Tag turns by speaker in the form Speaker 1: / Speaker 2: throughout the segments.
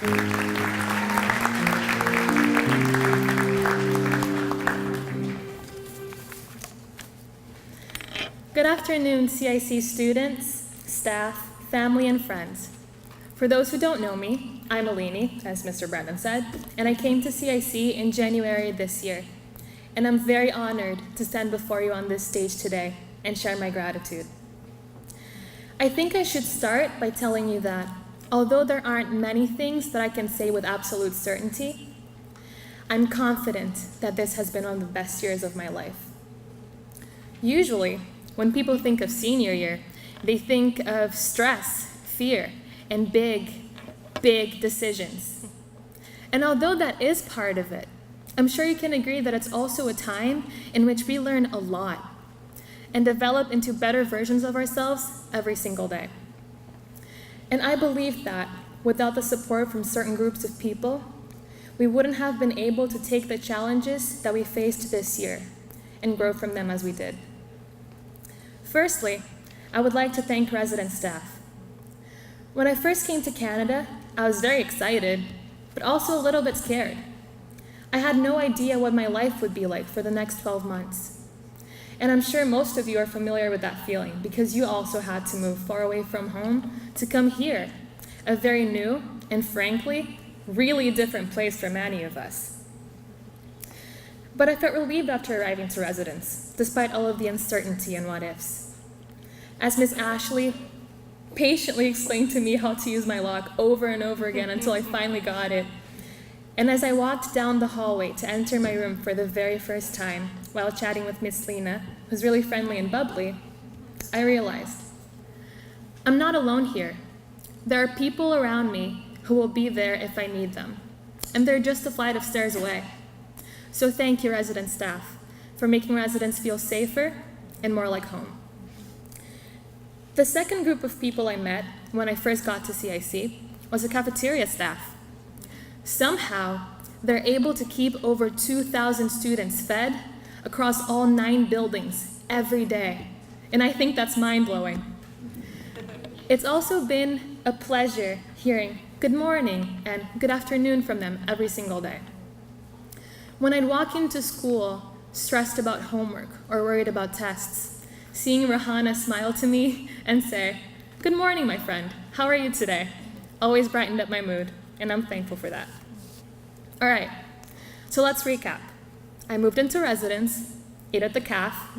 Speaker 1: Good afternoon, CIC students, staff, family, and friends. For those who don't know me, I'm Aline, as Mr. Brennan said, and I came to CIC in January this year. And I'm very honored to stand before you on this stage today and share my gratitude. I think I should start by telling you that, although there aren't many things that I can say with absolute certainty, I'm confident that this has been one of the best years of my life. Usually, when people think of senior year, they think of stress, fear, and big decisions. And although that is part of it, I'm sure you can agree that it's also a time in which we learn a lot and develop into better versions of ourselves every single day. And I believe that without the support from certain groups of people, we wouldn't have been able to take the challenges that we faced this year and grow from them as we did. Firstly, I would like to thank resident staff. When I first came to Canada, I was very excited, but also a little bit scared. I had no idea what my life would be like for the next 12 months. And I'm sure most of you are familiar with that feeling because you also had to move far away from home to come here, a very new and frankly, really different place for many of us. But I felt relieved after arriving to residence, despite all of the uncertainty and what-ifs. As Ms. Ashley patiently explained to me how to use my lock over and over again until I finally got it, and as I walked down the hallway to enter my room for the very first time, while chatting with Miss Lena, who's really friendly and bubbly, I realized, I'm not alone here. There are people around me who will be there if I need them, and they're just a flight of stairs away. So thank you, resident staff, for making residents feel safer and more like home. The second group of people I met when I first got to CIC was the cafeteria staff. Somehow, they're able to keep over 2,000 students fed across all 9 buildings every day, and I think that's mind-blowing. It's also been a pleasure hearing good morning and good afternoon from them every single day. When I'd walk into school stressed about homework or worried about tests, seeing Rahana smile to me and say, "Good morning, my friend, how are you today?" always brightened up my mood, and I'm thankful for that. All right, so let's recap. I moved into residence, ate at the caf.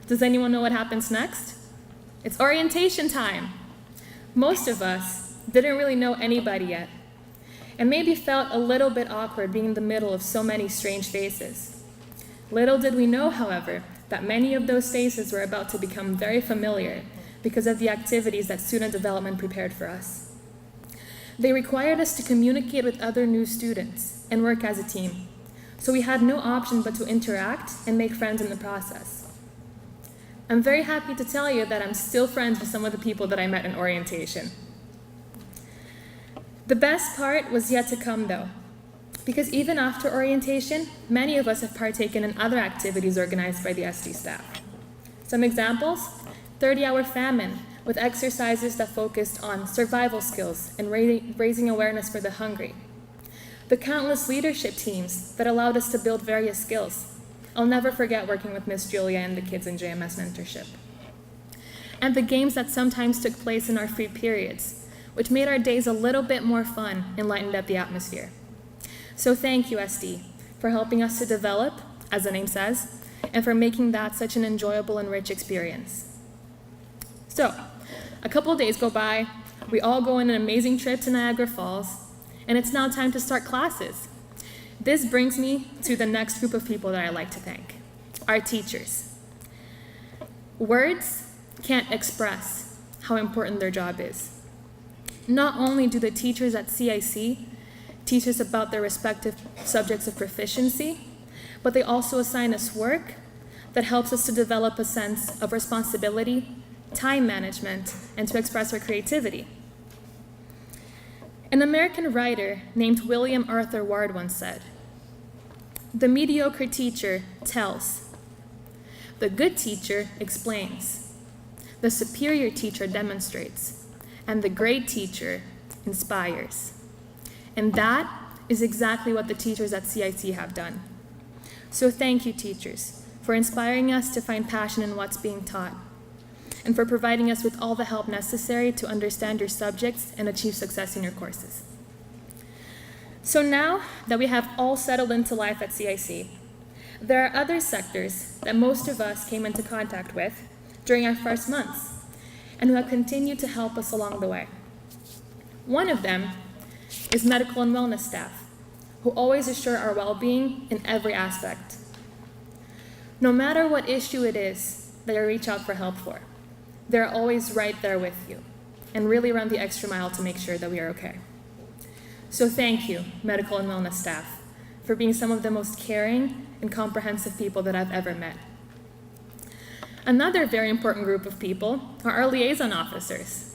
Speaker 1: Does anyone know what happens next? It's orientation time. Most of us didn't really know anybody yet, and maybe felt a little bit awkward being in the middle of so many strange faces. Little did we know, however, that many of those faces were about to become very familiar because of the activities that student development prepared for us. They required us to communicate with other new students and work as a team, so we had no option but to interact and make friends in the process. I'm very happy to tell you that I'm still friends with some of the people that I met in orientation. The best part was yet to come, though, because even after orientation, many of us have partaken in other activities organized by the SD staff. Some examples: 30-hour famine, with exercises that focused on survival skills and raising awareness for the hungry. The countless leadership teams that allowed us to build various skills. I'll never forget working with Miss Julia and the kids in JMS mentorship. And the games that sometimes took place in our free periods, which made our days a little bit more fun and lightened up the atmosphere. So thank you, SD, for helping us to develop, as the name says, and for making that such an enjoyable and rich experience. So, a couple of days go by, we all go on an amazing trip to Niagara Falls, and it's now time to start classes. This brings me to the next group of people that I'd like to thank, our teachers. Words can't express how important their job is. Not only do the teachers at CIC teach us about their respective subjects of proficiency, but they also assign us work that helps us to develop a sense of responsibility, time management, and to express our creativity. An American writer named William Arthur Ward once said, "The mediocre teacher tells. The good teacher explains. The superior teacher demonstrates. And the great teacher inspires." And that is exactly what the teachers at CIC have done. So thank you, teachers, for inspiring us to find passion in what's being taught, and for providing us with all the help necessary to understand your subjects and achieve success in your courses. So now that we have all settled into life at CIC, there are other sectors that most of us came into contact with during our first months, and who have continued to help us along the way. One of them is medical and wellness staff, who always assure our well-being in every aspect. No matter what issue it is that you reach out for help for, they're always right there with you and really run the extra mile to make sure that we are okay. So thank you, medical and wellness staff, for being some of the most caring and comprehensive people that I've ever met. Another very important group of people are our liaison officers.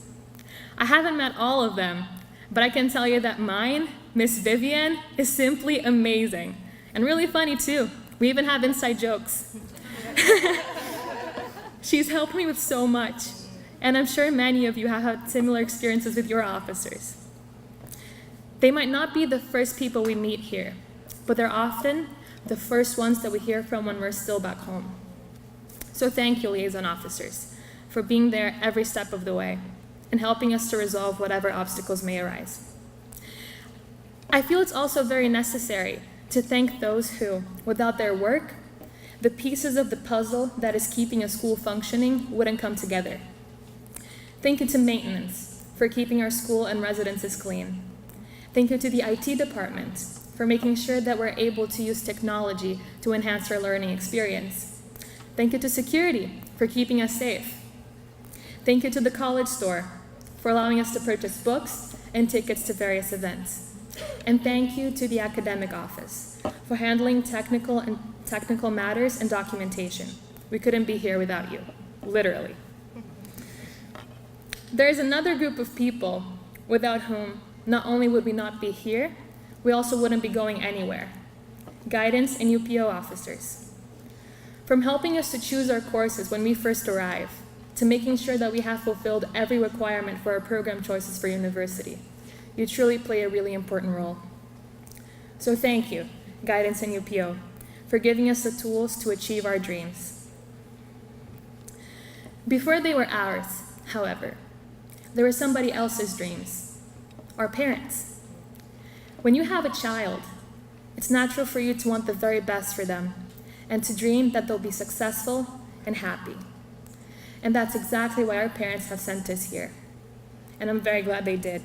Speaker 1: I haven't met all of them, but I can tell you that mine, Miss Vivian, is simply amazing and really funny too. We even have inside jokes. She's helped me with so much, and I'm sure many of you have had similar experiences with your officers. They might not be the first people we meet here, but they're often the first ones that we hear from when we're still back home. So thank you, liaison officers, for being there every step of the way and helping us to resolve whatever obstacles may arise. I feel it's also very necessary to thank those who, without their work, the pieces of the puzzle that is keeping a school functioning wouldn't come together. Thank you to maintenance for keeping our school and residences clean. Thank you to the IT department for making sure that we're able to use technology to enhance our learning experience. Thank you to security for keeping us safe. Thank you to the college store for allowing us to purchase books and tickets to various events. And thank you to the academic office for handling technical matters and documentation. We couldn't be here without you, literally. There is another group of people without whom not only would we not be here, we also wouldn't be going anywhere. Guidance and UPO officers. From helping us to choose our courses when we first arrive, to making sure that we have fulfilled every requirement for our program choices for university, you truly play a really important role. So thank you, Guidance and UPO, for giving us the tools to achieve our dreams. Before they were ours, however, they were somebody else's dreams, our parents. When you have a child, it's natural for you to want the very best for them and to dream that they'll be successful and happy. And that's exactly why our parents have sent us here. And I'm very glad they did.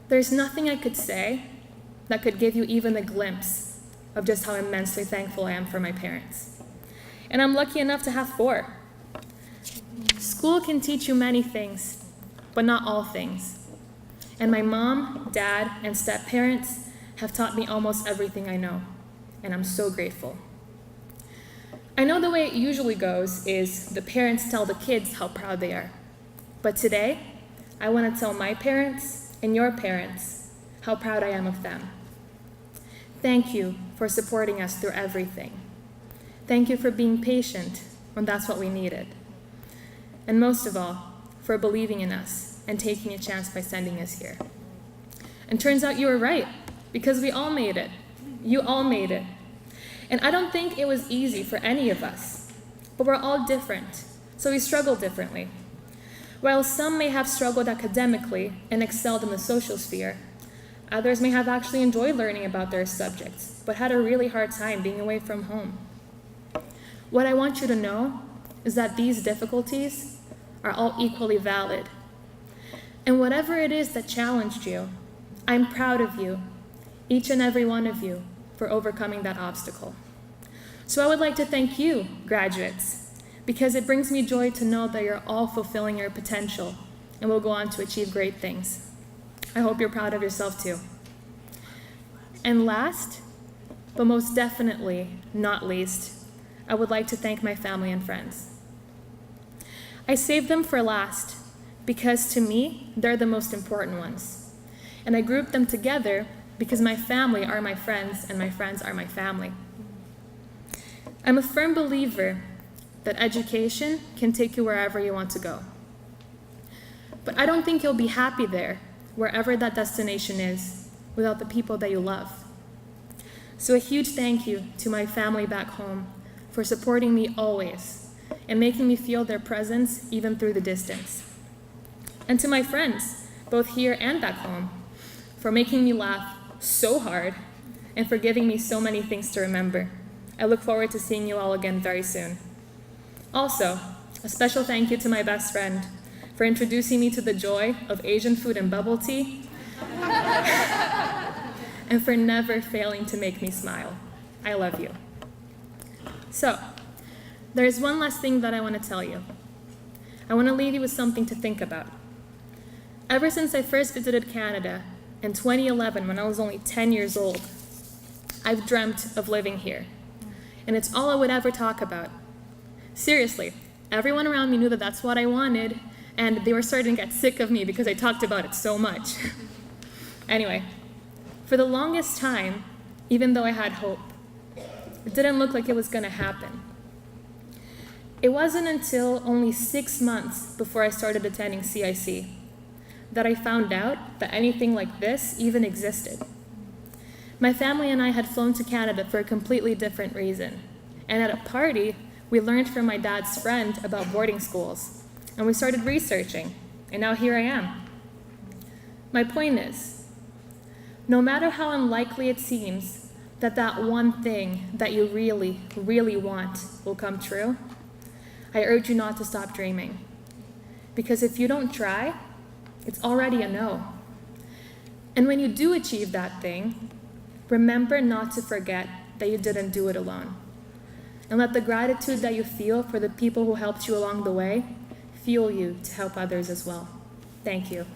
Speaker 1: There's nothing I could say that could give you even a glimpse of just how immensely thankful I am for my parents. And I'm lucky enough to have 4. School can teach you many things, but not all things. And my mom, dad, and step-parents have taught me almost everything I know, and I'm so grateful. I know the way it usually goes is the parents tell the kids how proud they are. But today, I want to tell my parents and your parents how proud I am of them. Thank you for supporting us through everything. Thank you for being patient when that's what we needed. And most of all, for believing in us and taking a chance by sending us here. And turns out you were right, because we all made it. You all made it. And I don't think it was easy for any of us, but we're all different, so we struggle differently. While some may have struggled academically and excelled in the social sphere, others may have actually enjoyed learning about their subjects, but had a really hard time being away from home. What I want you to know is that these difficulties are all equally valid. And whatever it is that challenged you, I'm proud of you, each and every one of you, for overcoming that obstacle. So I would like to thank you, graduates, because it brings me joy to know that you're all fulfilling your potential and will go on to achieve great things. I hope you're proud of yourself too. And last, but most definitely not least, I would like to thank my family and friends. I saved them for last because to me, they're the most important ones. And I grouped them together because my family are my friends and my friends are my family. I'm a firm believer that education can take you wherever you want to go. But I don't think you'll be happy there wherever that destination is, without the people that you love. So a huge thank you to my family back home for supporting me always and making me feel their presence even through the distance. And to my friends, both here and back home, for making me laugh so hard and for giving me so many things to remember. I look forward to seeing you all again very soon. Also, a special thank you to my best friend for introducing me to the joy of Asian food and bubble tea, and for never failing to make me smile. I love you. So, there is one last thing that I want to tell you. I want to leave you with something to think about. Ever since I first visited Canada in 2011, when I was only 10 years old, I've dreamt of living here, and it's all I would ever talk about. Seriously, everyone around me knew that that's what I wanted, and they were starting to get sick of me because I talked about it so much. Anyway, for the longest time, even though I had hope, it didn't look like it was going to happen. It wasn't until only 6 months before I started attending CIC that I found out that anything like this even existed. My family and I had flown to Canada for a completely different reason, and at a party, we learned from my dad's friend about boarding schools, and we started researching, and now here I am. My point is, no matter how unlikely it seems that one thing that you really, really want will come true, I urge you not to stop dreaming. Because if you don't try, it's already a no. And when you do achieve that thing, remember not to forget that you didn't do it alone. And let the gratitude that you feel for the people who helped you along the way fuel you to help others as well. Thank you.